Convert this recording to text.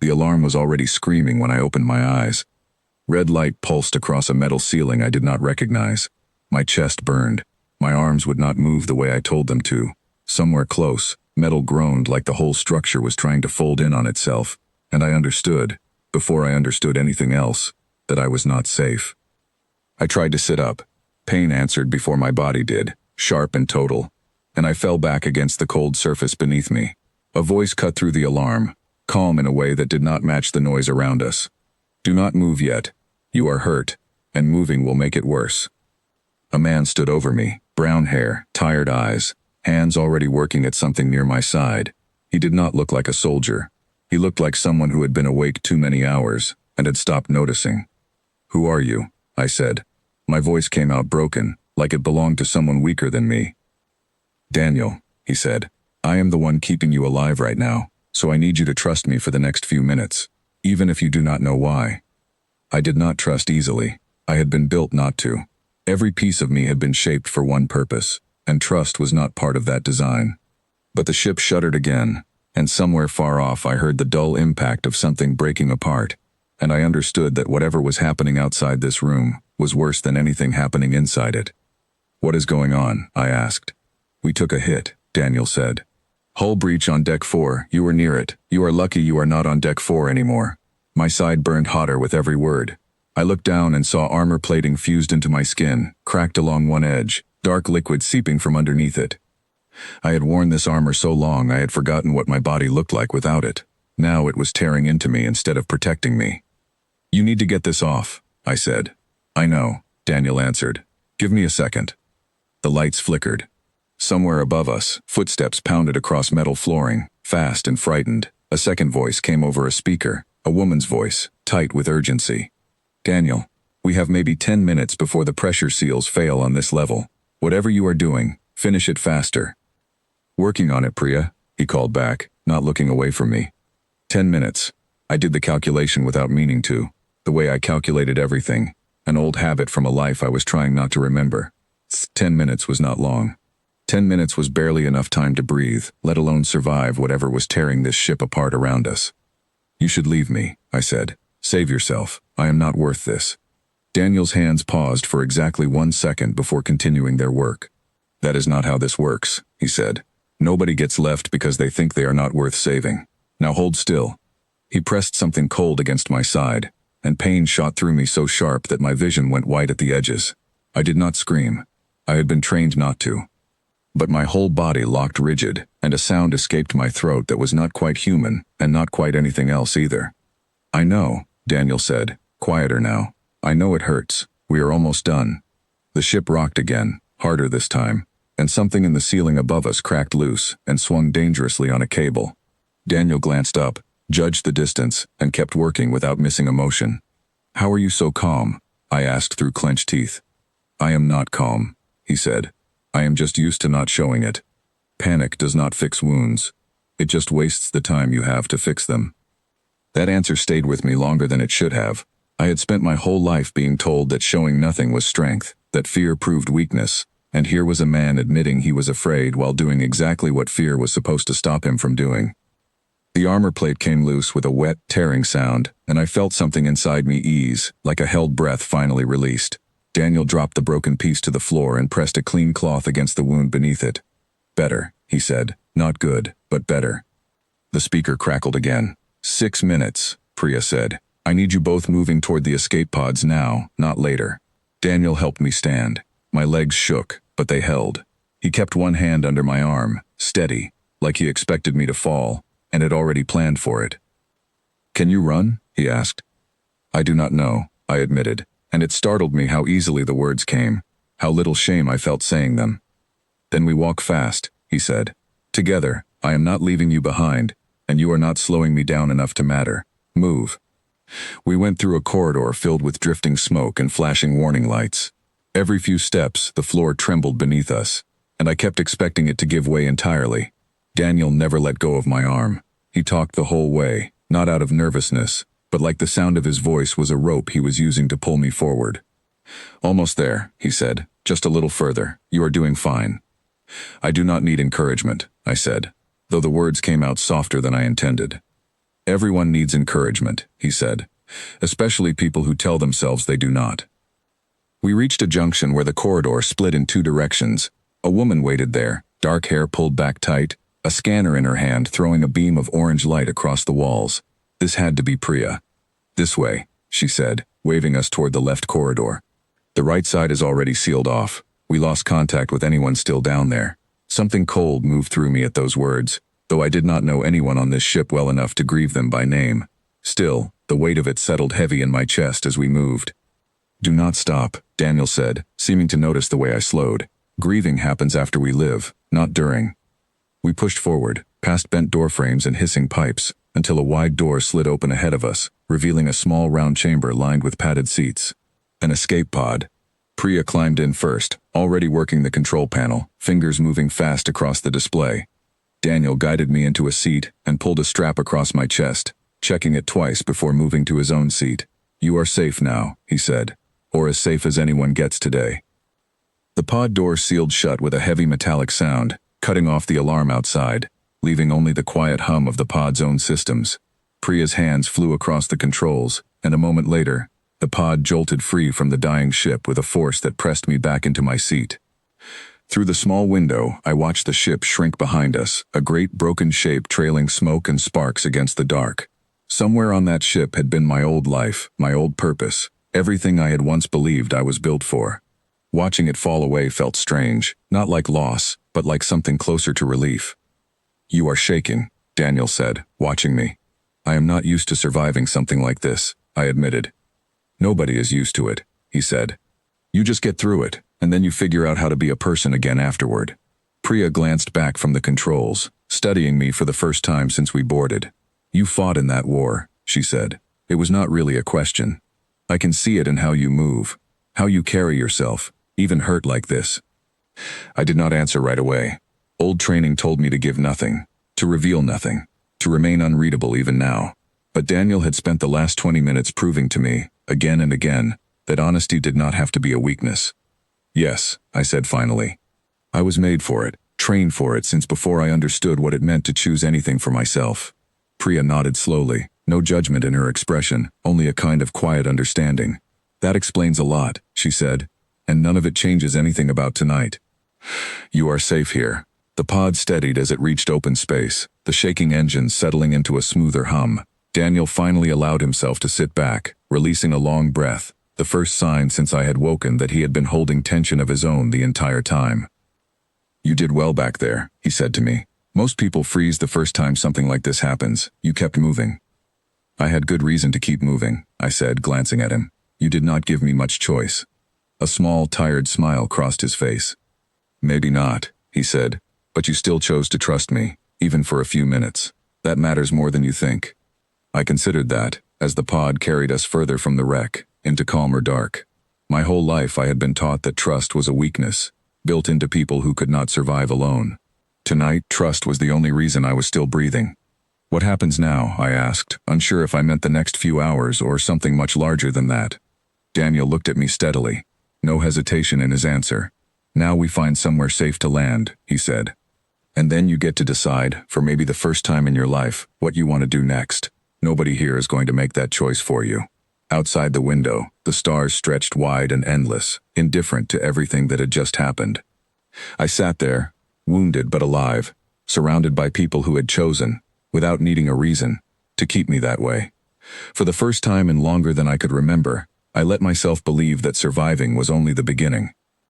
The alarm was already screaming when I opened my eyes. Red light pulsed across a metal ceiling I did not recognize. My chest burned. My arms would not move the way I told them to. Somewhere close, metal groaned like the whole structure was trying to fold in on itself, and I understood, before I understood anything else, that I was not safe. I tried to sit up. Pain answered before my body did, sharp and total, and I fell back against the cold surface beneath me. A voice cut through the alarm, calm in a way that did not match the noise around us. "Do not move yet. You are hurt, and moving will make it worse." A man stood over me, brown hair, tired eyes, hands already working at something near my side. He did not look like a soldier. He looked like someone who had been awake too many hours and had stopped noticing. "Who are you?" I said. My voice came out broken, like it belonged to someone weaker than me. "Daniel," he said, "I am the one keeping you alive right now, so I need you to trust me for the next few minutes, even if you do not know why." I did not trust easily. I had been built not to. Every piece of me had been shaped for one purpose, and trust was not part of that design. But the ship shuddered again, and somewhere far off I heard the dull impact of something breaking apart, and I understood that whatever was happening outside this room was worse than anything happening inside it. "What is going on?" I asked. "We took a hit," Daniel said. "Hull breach on deck 4, you were near it. You are lucky you are not on deck 4 anymore." My side burned hotter with every word. I looked down and saw armor plating fused into my skin, cracked along one edge, dark liquid seeping from underneath it. I had worn this armor so long I had forgotten what my body looked like without it. Now it was tearing into me instead of protecting me. "You need to get this off," I said. "I know," Daniel answered. "Give me a second." The lights flickered. Somewhere above us, footsteps pounded across metal flooring, fast and frightened. A second voice came over a speaker, a woman's voice, tight with urgency. "Daniel, we have maybe 10 minutes before the pressure seals fail on this level. Whatever you are doing, finish it faster." "Working on it, Priya," he called back, not looking away from me. 10 minutes. I did the calculation without meaning to, the way I calculated everything, an old habit from a life I was trying not to remember. 10 minutes was not long. 10 minutes was barely enough time to breathe, let alone survive whatever was tearing this ship apart around us. "You should leave me," I said. "Save yourself. I am not worth this." Daniel's hands paused for exactly 1 second before continuing their work. "That is not how this works," he said. "Nobody gets left because they think they are not worth saving. Now hold still." He pressed something cold against my side, and pain shot through me so sharp that my vision went white at the edges. I did not scream. I had been trained not to. But my whole body locked rigid, and a sound escaped my throat that was not quite human, and not quite anything else either. "I know," Daniel said, quieter now. "I know it hurts. We are almost done." The ship rocked again, harder this time, and something in the ceiling above us cracked loose and swung dangerously on a cable. Daniel glanced up, judged the distance, and kept working without missing a motion. "How are you so calm?" I asked through clenched teeth. "I am not calm," he said. "I am just used to not showing it. Panic does not fix wounds. It just wastes the time you have to fix them." That answer stayed with me longer than it should have. I had spent my whole life being told that showing nothing was strength, that fear proved weakness, and here was a man admitting he was afraid while doing exactly what fear was supposed to stop him from doing. The armor plate came loose with a wet, tearing sound, and I felt something inside me ease, like a held breath finally released. Daniel dropped the broken piece to the floor and pressed a clean cloth against the wound beneath it. "Better," he said. "Not good, but better." The speaker crackled again. 6 minutes, Priya said. "I need you both moving toward the escape pods now, not later." Daniel helped me stand. My legs shook, but they held. He kept one hand under my arm, steady, like he expected me to fall, and had already planned for it. "Can you run?" he asked. "I do not know," I admitted, and it startled me how easily the words came, how little shame I felt saying them. "Then we walk fast," he said. "Together, I am not leaving you behind, and you are not slowing me down enough to matter. Move." We went through a corridor filled with drifting smoke and flashing warning lights. Every few steps, the floor trembled beneath us, and I kept expecting it to give way entirely. Daniel never let go of my arm. He talked the whole way, not out of nervousness, but like the sound of his voice was a rope he was using to pull me forward. "Almost there," he said. "Just a little further. You are doing fine." "I do not need encouragement," I said, though the words came out softer than I intended. Everyone needs encouragement, he said, especially people who tell themselves they do not. We reached a junction where the corridor split in two directions. A woman waited there, dark hair pulled back tight, a scanner in her hand throwing a beam of orange light across the walls. This had to be Priya. This way, she said, waving us toward the left corridor. The right side is already sealed off. We lost contact with anyone still down there. Something cold moved through me at those words, though I did not know anyone on this ship well enough to grieve them by name. Still, the weight of it settled heavy in my chest as we moved. Do not stop, Daniel said, seeming to notice the way I slowed. Grieving happens after we live, not during. We pushed forward, past bent door frames and hissing pipes, until a wide door slid open ahead of us, revealing a small round chamber lined with padded seats. An escape pod. Priya climbed in first, already working the control panel, fingers moving fast across the display. Daniel guided me into a seat and pulled a strap across my chest, checking it twice before moving to his own seat. You are safe now, he said, or as safe as anyone gets today. The pod door sealed shut with a heavy metallic sound, cutting off the alarm outside, leaving only the quiet hum of the pod's own systems. Priya's hands flew across the controls, and a moment later, the pod jolted free from the dying ship with a force that pressed me back into my seat. Through the small window, I watched the ship shrink behind us, a great broken shape trailing smoke and sparks against the dark. Somewhere on that ship had been my old life, my old purpose, everything I had once believed I was built for. Watching it fall away felt strange, not like loss, but like something closer to relief. You are shaking, Daniel said, watching me. I am not used to surviving something like this, I admitted. Nobody is used to it, he said. You just get through it, and then you figure out how to be a person again afterward. Priya glanced back from the controls, studying me for the first time since we boarded. You fought in that war, she said. It was not really a question. I can see it in how you move, how you carry yourself, even hurt like this. I did not answer right away. Old training told me to give nothing, to reveal nothing, to remain unreadable even now. But Daniel had spent the last 20 minutes proving to me, again and again, that honesty did not have to be a weakness. Yes, I said finally. I was made for it, trained for it since before I understood what it meant to choose anything for myself. Priya nodded slowly, no judgment in her expression, only a kind of quiet understanding. That explains a lot, she said, and none of it changes anything about tonight. You are safe here. The pod steadied as it reached open space, the shaking engines settling into a smoother hum. Daniel finally allowed himself to sit back, releasing a long breath, the first sign since I had woken that he had been holding tension of his own the entire time. You did well back there, he said to me. Most people freeze the first time something like this happens. You kept moving. I had good reason to keep moving, I said, glancing at him. You did not give me much choice. A small, tired smile crossed his face. Maybe not, he said, but you still chose to trust me, even for a few minutes. That matters more than you think. I considered that, as the pod carried us further from the wreck, into calmer dark. My whole life I had been taught that trust was a weakness, built into people who could not survive alone. Tonight, trust was the only reason I was still breathing. What happens now, I asked, unsure if I meant the next few hours or something much larger than that. Daniel looked at me steadily, no hesitation in his answer. Now we find somewhere safe to land, he said. And then you get to decide, for maybe the first time in your life, what you want to do next. Nobody here is going to make that choice for you. Outside the window, the stars stretched wide and endless, indifferent to everything that had just happened. I sat there, wounded but alive, surrounded by people who had chosen, without needing a reason, to keep me that way. For the first time in longer than I could remember, I let myself believe that surviving was only the beginning.